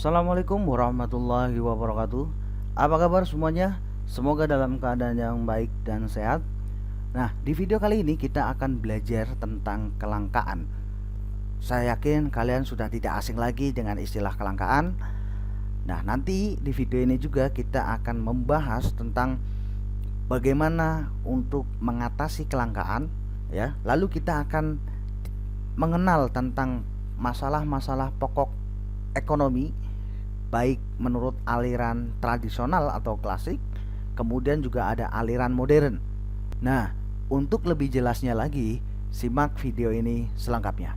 Assalamualaikum warahmatullahi wabarakatuh. Apa kabar semuanya? Semoga dalam keadaan yang baik dan sehat. Nah, di video kali ini kita akan belajar tentang kelangkaan. Saya yakin kalian sudah tidak asing lagi dengan istilah kelangkaan. Nah, nanti di video ini juga kita akan membahas tentang bagaimana untuk mengatasi kelangkaan, ya. Lalu kita akan mengenal tentang masalah-masalah pokok ekonomi, baik menurut aliran tradisional atau klasik, kemudian juga ada aliran modern. Nah, untuk lebih jelasnya lagi, simak video ini selengkapnya.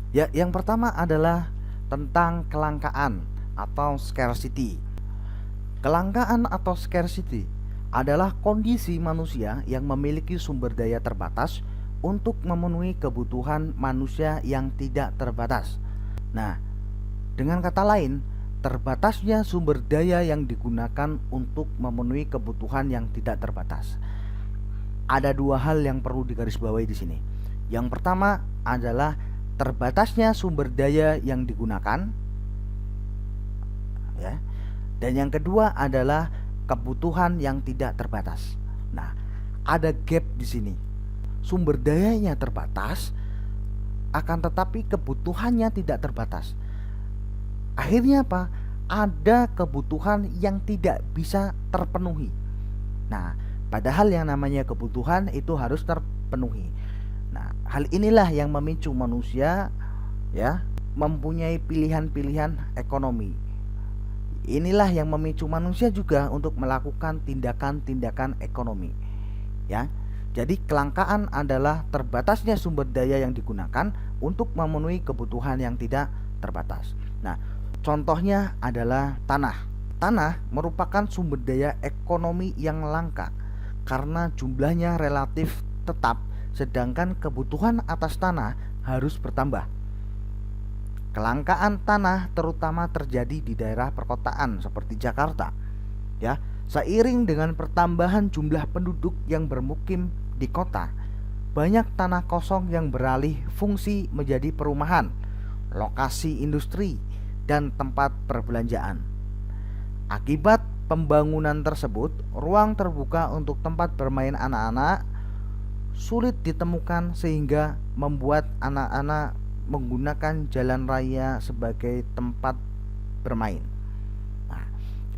Ya, yang pertama adalah tentang kelangkaan atau scarcity. Kelangkaan atau scarcity adalah kondisi manusia yang memiliki sumber daya terbatas untuk memenuhi kebutuhan manusia yang tidak terbatas. Nah, dengan kata lain, terbatasnya sumber daya yang digunakan untuk memenuhi kebutuhan yang tidak terbatas. Ada dua hal yang perlu digarisbawahi di sini. Yang pertama adalah terbatasnya sumber daya yang digunakan, ya. Dan yang kedua adalah kebutuhan yang tidak terbatas. Nah, ada gap di sini. Sumber dayanya terbatas, akan tetapi kebutuhannya tidak terbatas. Akhirnya apa? Ada kebutuhan yang tidak bisa terpenuhi. Nah, padahal yang namanya kebutuhan itu harus terpenuhi. Nah, hal inilah yang memicu manusia, ya, mempunyai pilihan-pilihan ekonomi. Inilah yang memicu manusia juga untuk melakukan tindakan-tindakan ekonomi, ya. Jadi kelangkaan adalah terbatasnya sumber daya yang digunakan untuk memenuhi kebutuhan yang tidak terbatas. Nah, contohnya adalah tanah. Tanah merupakan sumber daya ekonomi yang langka karena jumlahnya relatif tetap, sedangkan kebutuhan atas tanah harus bertambah. Kelangkaan tanah terutama terjadi di daerah perkotaan seperti Jakarta, ya. Seiring dengan pertambahan jumlah penduduk yang bermukim di kota, banyak tanah kosong yang beralih fungsi menjadi perumahan, lokasi industri, dan tempat perbelanjaan. Akibat pembangunan tersebut, ruang terbuka untuk tempat bermain anak-anak sulit ditemukan sehingga membuat anak-anak menggunakan jalan raya sebagai tempat bermain. Nah,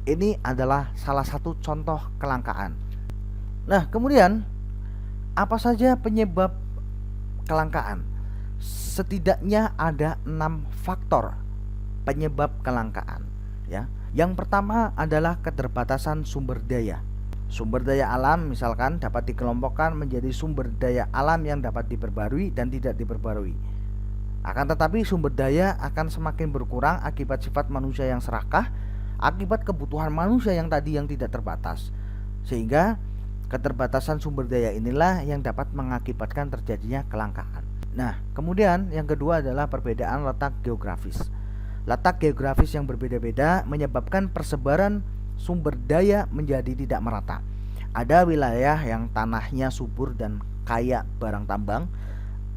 ini adalah salah satu contoh kelangkaan. Nah, kemudian apa saja penyebab kelangkaan? Setidaknya ada 6 faktor penyebab kelangkaan, ya. Yang pertama adalah keterbatasan sumber daya. Sumber daya alam misalkan dapat dikelompokkan menjadi sumber daya alam yang dapat diperbarui dan tidak diperbarui. Akan tetapi sumber daya akan semakin berkurang akibat sifat manusia yang serakah, akibat kebutuhan manusia yang tadi yang tidak terbatas. Sehingga keterbatasan sumber daya inilah yang dapat mengakibatkan terjadinya kelangkaan. Nah, kemudian yang kedua adalah perbedaan letak geografis. Letak geografis yang berbeda-beda menyebabkan persebaran sumber daya menjadi tidak merata. Ada wilayah yang tanahnya subur dan kaya barang tambang,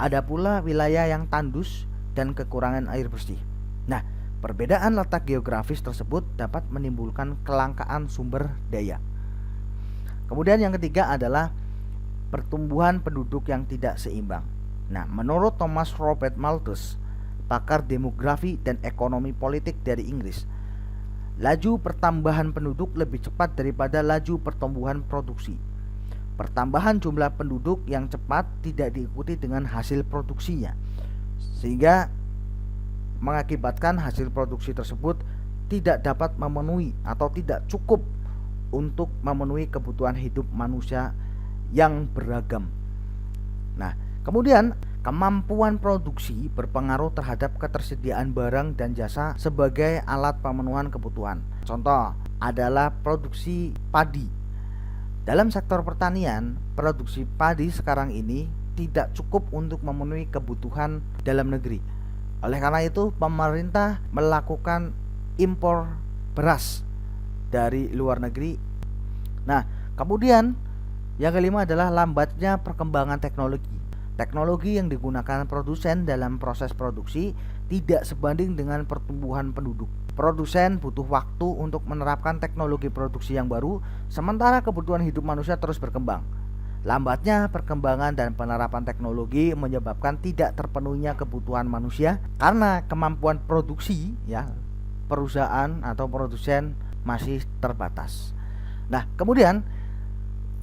ada pula wilayah yang tandus dan kekurangan air bersih. Nah, perbedaan letak geografis tersebut dapat menimbulkan kelangkaan sumber daya. Kemudian yang ketiga adalah pertumbuhan penduduk yang tidak seimbang. Nah, menurut Thomas Robert Malthus, pakar demografi dan ekonomi politik dari Inggris, laju pertambahan penduduk lebih cepat daripada laju pertumbuhan produksi. Pertambahan jumlah penduduk yang cepat tidak diikuti dengan hasil produksinya, sehingga mengakibatkan hasil produksi tersebut tidak dapat memenuhi atau tidak cukup untuk memenuhi kebutuhan hidup manusia yang beragam. Nah, kemudian kemampuan produksi berpengaruh terhadap ketersediaan barang dan jasa sebagai alat pemenuhan kebutuhan. Contoh adalah produksi padi. Dalam sektor pertanian, produksi padi sekarang ini tidak cukup untuk memenuhi kebutuhan dalam negeri. Oleh karena itu, pemerintah melakukan impor beras dari luar negeri. Nah, kemudian yang kelima adalah lambatnya perkembangan teknologi. Teknologi yang digunakan produsen dalam proses produksi tidak sebanding dengan pertumbuhan penduduk. Produsen butuh waktu untuk menerapkan teknologi produksi yang baru, sementara kebutuhan hidup manusia terus berkembang. Lambatnya perkembangan dan penerapan teknologi menyebabkan tidak terpenuhinya kebutuhan manusia karena kemampuan produksi perusahaan atau produsen masih terbatas. Nah, kemudian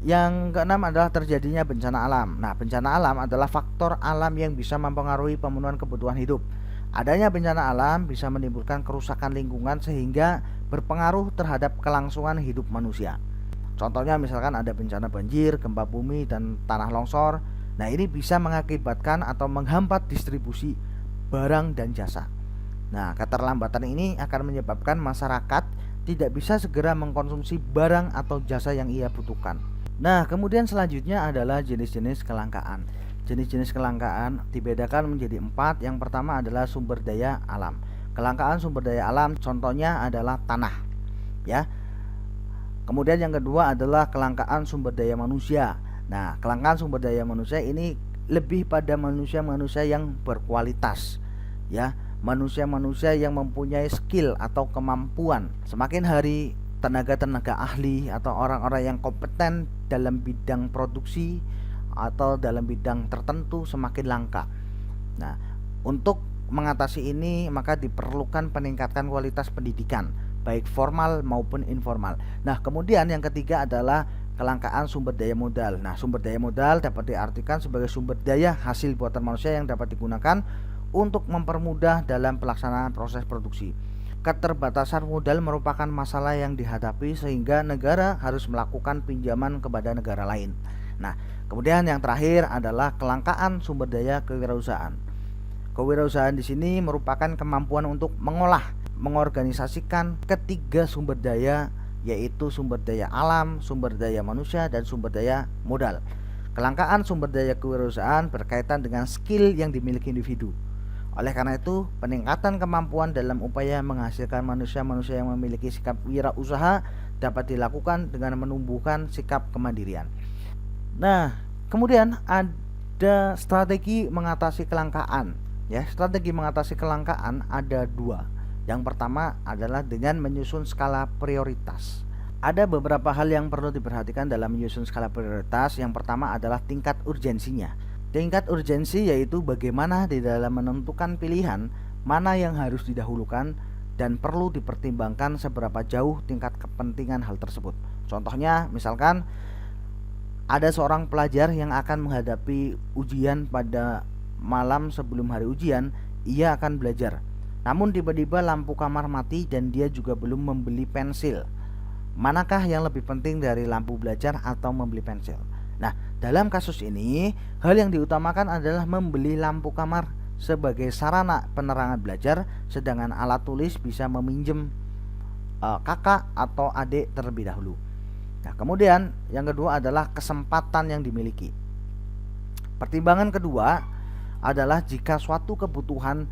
yang keenam adalah terjadinya bencana alam. Nah, bencana alam adalah faktor alam yang bisa mempengaruhi pemenuhan kebutuhan hidup. Adanya bencana alam bisa menimbulkan kerusakan lingkungan sehingga berpengaruh terhadap kelangsungan hidup manusia. Contohnya misalkan ada bencana banjir, gempa bumi, dan tanah longsor. Nah, ini bisa mengakibatkan atau menghambat distribusi barang dan jasa. Nah, keterlambatan ini akan menyebabkan masyarakat tidak bisa segera mengkonsumsi barang atau jasa yang ia butuhkan. Nah, kemudian selanjutnya adalah jenis-jenis kelangkaan. Jenis-jenis kelangkaan dibedakan menjadi 4. Yang pertama adalah sumber daya alam. Kelangkaan sumber daya alam contohnya adalah tanah, ya. Kemudian yang kedua adalah kelangkaan sumber daya manusia. Nah, kelangkaan sumber daya manusia ini lebih pada manusia-manusia yang berkualitas, ya. Manusia-manusia yang mempunyai skill atau kemampuan. Semakin hari tenaga-tenaga ahli atau orang-orang yang kompeten dalam bidang produksi atau dalam bidang tertentu semakin langka. Nah, untuk mengatasi ini maka diperlukan peningkatan kualitas pendidikan baik formal maupun informal. Nah, kemudian yang ketiga adalah kelangkaan sumber daya modal. Nah, sumber daya modal dapat diartikan sebagai sumber daya hasil buatan manusia yang dapat digunakan untuk mempermudah dalam pelaksanaan proses produksi. Keterbatasan modal merupakan masalah yang dihadapi sehingga negara harus melakukan pinjaman kepada negara lain. Nah, kemudian yang terakhir adalah kelangkaan sumber daya kewirausahaan. Kewirausahaan di sini merupakan kemampuan untuk mengolah, mengorganisasikan ketiga sumber daya, yaitu sumber daya alam, sumber daya manusia, dan sumber daya modal. Kelangkaan sumber daya kewirausahaan berkaitan dengan skill yang dimiliki individu. Oleh karena itu, peningkatan kemampuan dalam upaya menghasilkan manusia-manusia yang memiliki sikap wirausaha dapat dilakukan dengan menumbuhkan sikap kemandirian. Nah, kemudian ada strategi mengatasi kelangkaan. Ya, strategi mengatasi kelangkaan ada 2. Yang pertama adalah dengan menyusun skala prioritas. Ada beberapa hal yang perlu diperhatikan dalam menyusun skala prioritas. Yang pertama adalah tingkat urgensinya. Tingkat urgensi yaitu bagaimana di dalam menentukan pilihan mana yang harus didahulukan dan perlu dipertimbangkan seberapa jauh tingkat kepentingan hal tersebut. Contohnya, misalkan ada seorang pelajar yang akan menghadapi ujian pada malam sebelum hari ujian, ia akan belajar. Namun tiba-tiba lampu kamar mati dan dia juga belum membeli pensil. Manakah yang lebih penting dari lampu belajar atau membeli pensil? Nah, dalam kasus ini, hal yang diutamakan adalah membeli lampu kamar sebagai sarana penerangan belajar, sedangkan alat tulis bisa meminjam kakak atau adik terlebih dahulu. Nah, kemudian yang kedua adalah kesempatan yang dimiliki. Pertimbangan kedua adalah jika suatu kebutuhan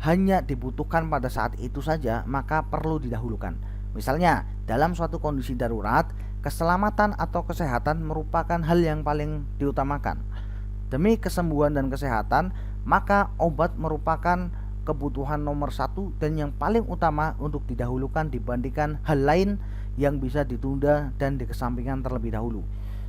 hanya dibutuhkan pada saat itu saja, maka perlu didahulukan. Misalnya, dalam suatu kondisi darurat, keselamatan atau kesehatan merupakan hal yang paling diutamakan. Demi kesembuhan dan kesehatan, maka obat merupakan kebutuhan nomor 1 dan yang paling utama untuk didahulukan dibandingkan hal lain yang bisa ditunda dan dikesampingkan terlebih dahulu.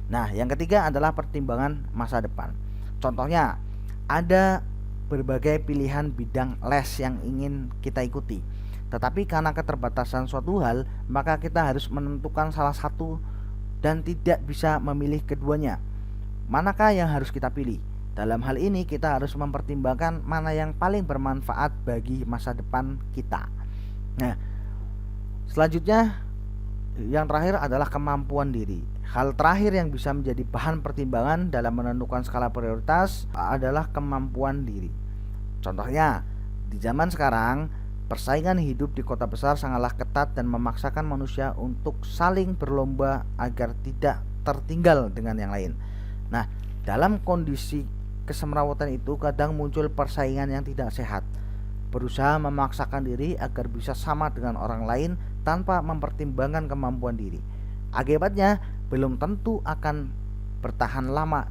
Nah, yang ketiga adalah pertimbangan masa depan. Contohnya, ada berbagai pilihan bidang les yang ingin kita ikuti. Tetapi karena keterbatasan suatu hal, maka kita harus menentukan salah satu dan tidak bisa memilih keduanya. Manakah yang harus kita pilih? Dalam hal ini kita harus mempertimbangkan mana yang paling bermanfaat bagi masa depan kita. Nah, selanjutnya yang terakhir adalah kemampuan diri. Hal terakhir yang bisa menjadi bahan pertimbangan dalam menentukan skala prioritas adalah kemampuan diri. Contohnya, di zaman sekarang, persaingan hidup di kota besar sangatlah ketat dan memaksakan manusia untuk saling berlomba agar tidak tertinggal dengan yang lain. Nah, dalam kondisi kesemrawutan itu kadang muncul persaingan yang tidak sehat, berusaha memaksakan diri agar bisa sama dengan orang lain tanpa mempertimbangkan kemampuan diri. Akibatnya belum tentu akan bertahan lama,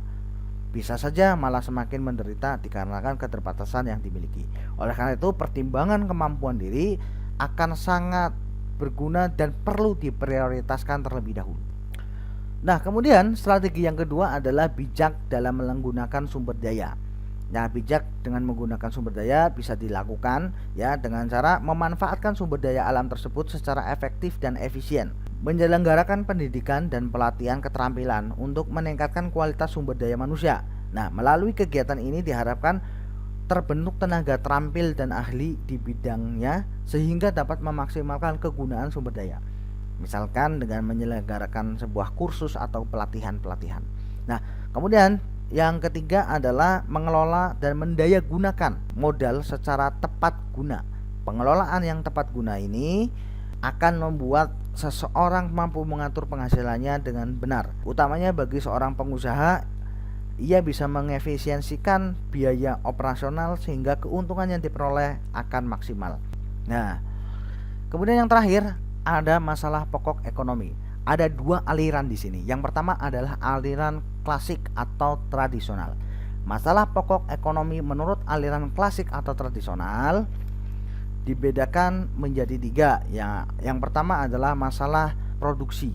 bisa saja malah semakin menderita dikarenakan keterbatasan yang dimiliki. Oleh karena itu, pertimbangan kemampuan diri akan sangat berguna dan perlu diprioritaskan terlebih dahulu. Nah, kemudian strategi yang kedua adalah bijak dalam menggunakan sumber daya. Nah, bijak dengan menggunakan sumber daya bisa dilakukan ya dengan cara memanfaatkan sumber daya alam tersebut secara efektif dan efisien. Menyelenggarakan pendidikan dan pelatihan keterampilan untuk meningkatkan kualitas sumber daya manusia. Nah, melalui kegiatan ini diharapkan terbentuk tenaga terampil dan ahli di bidangnya sehingga dapat memaksimalkan kegunaan sumber daya. Misalkan dengan menyelenggarakan sebuah kursus atau pelatihan-pelatihan. Nah, kemudian yang ketiga adalah mengelola dan mendaya gunakan modal secara tepat guna. Pengelolaan yang tepat guna ini akan membuat seseorang mampu mengatur penghasilannya dengan benar. Utamanya bagi seorang pengusaha, ia bisa mengefisiensikan biaya operasional sehingga keuntungan yang diperoleh akan maksimal. Nah, kemudian yang terakhir ada masalah pokok ekonomi. Ada dua aliran di sini. Yang pertama adalah aliran klasik atau tradisional. Masalah pokok ekonomi menurut aliran klasik atau tradisional dibedakan menjadi tiga. Yang pertama adalah masalah produksi.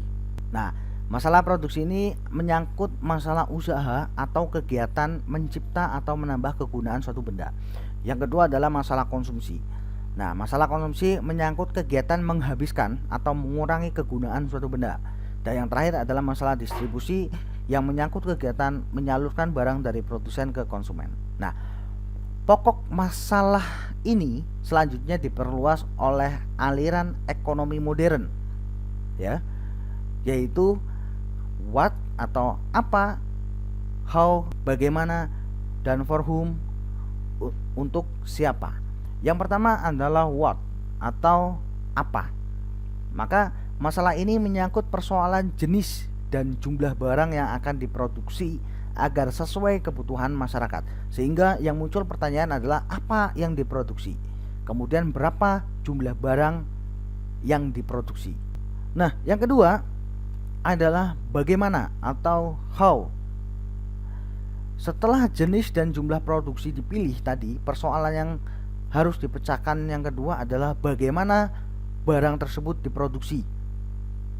Nah, masalah produksi ini menyangkut masalah usaha atau kegiatan mencipta atau menambah kegunaan suatu benda. Yang kedua adalah masalah konsumsi. Nah, masalah konsumsi menyangkut kegiatan menghabiskan atau mengurangi kegunaan suatu benda. Dan yang terakhir adalah masalah distribusi yang menyangkut kegiatan menyalurkan barang dari produsen ke konsumen. Nah, pokok masalah ini selanjutnya diperluas oleh aliran ekonomi modern, ya, yaitu what atau apa, how bagaimana, dan for whom untuk siapa. Yang pertama adalah what atau apa. Maka masalah ini menyangkut persoalan jenis dan jumlah barang yang akan diproduksi agar sesuai kebutuhan masyarakat. Sehingga yang muncul pertanyaan adalah apa yang diproduksi, kemudian berapa jumlah barang yang diproduksi. Nah, yang kedua adalah bagaimana atau how. Setelah jenis dan jumlah produksi dipilih tadi, persoalan yang harus dipecahkan yang kedua adalah bagaimana barang tersebut diproduksi.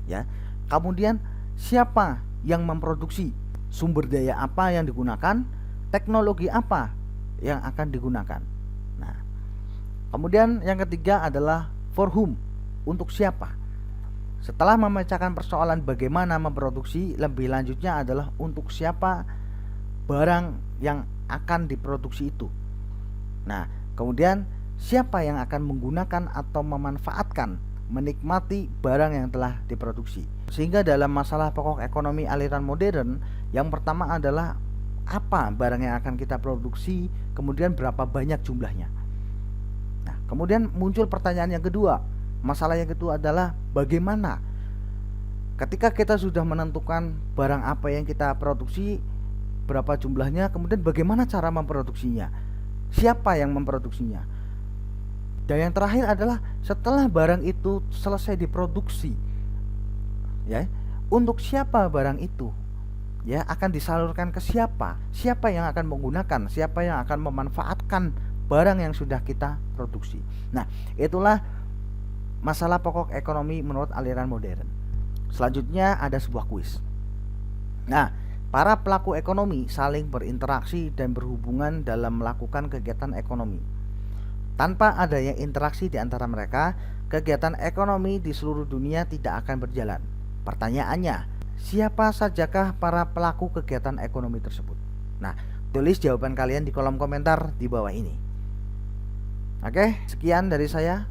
Ya. Kemudian siapa yang memproduksi? Sumber daya apa yang digunakan? Teknologi apa yang akan digunakan? Nah, kemudian yang ketiga adalah for whom, untuk siapa. Setelah memecahkan persoalan bagaimana memproduksi, lebih lanjutnya adalah untuk siapa barang yang akan diproduksi itu. Nah, kemudian siapa yang akan menggunakan atau memanfaatkan, menikmati barang yang telah diproduksi. Sehingga dalam masalah pokok ekonomi aliran modern, yang pertama adalah apa barang yang akan kita produksi, kemudian berapa banyak jumlahnya. Nah, kemudian muncul pertanyaan yang kedua. Masalah yang kedua adalah bagaimana. Ketika kita sudah menentukan barang apa yang kita produksi, berapa jumlahnya, kemudian bagaimana cara memproduksinya, siapa yang memproduksinya. Dan yang terakhir adalah setelah barang itu selesai diproduksi, ya, untuk siapa barang itu, ya, akan disalurkan ke siapa, siapa yang akan menggunakan, siapa yang akan memanfaatkan barang yang sudah kita produksi. Nah, itulah masalah pokok ekonomi menurut aliran modern. Selanjutnya ada sebuah kuis. Nah, para pelaku ekonomi saling berinteraksi dan berhubungan dalam melakukan kegiatan ekonomi. Tanpa adanya interaksi di antara mereka, kegiatan ekonomi di seluruh dunia tidak akan berjalan. Pertanyaannya, siapa sajakah para pelaku kegiatan ekonomi tersebut? Nah, tulis jawaban kalian di kolom komentar di bawah ini. Oke, sekian dari saya.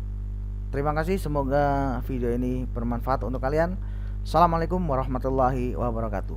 Terima kasih, semoga video ini bermanfaat untuk kalian. Assalamualaikum warahmatullahi wabarakatuh.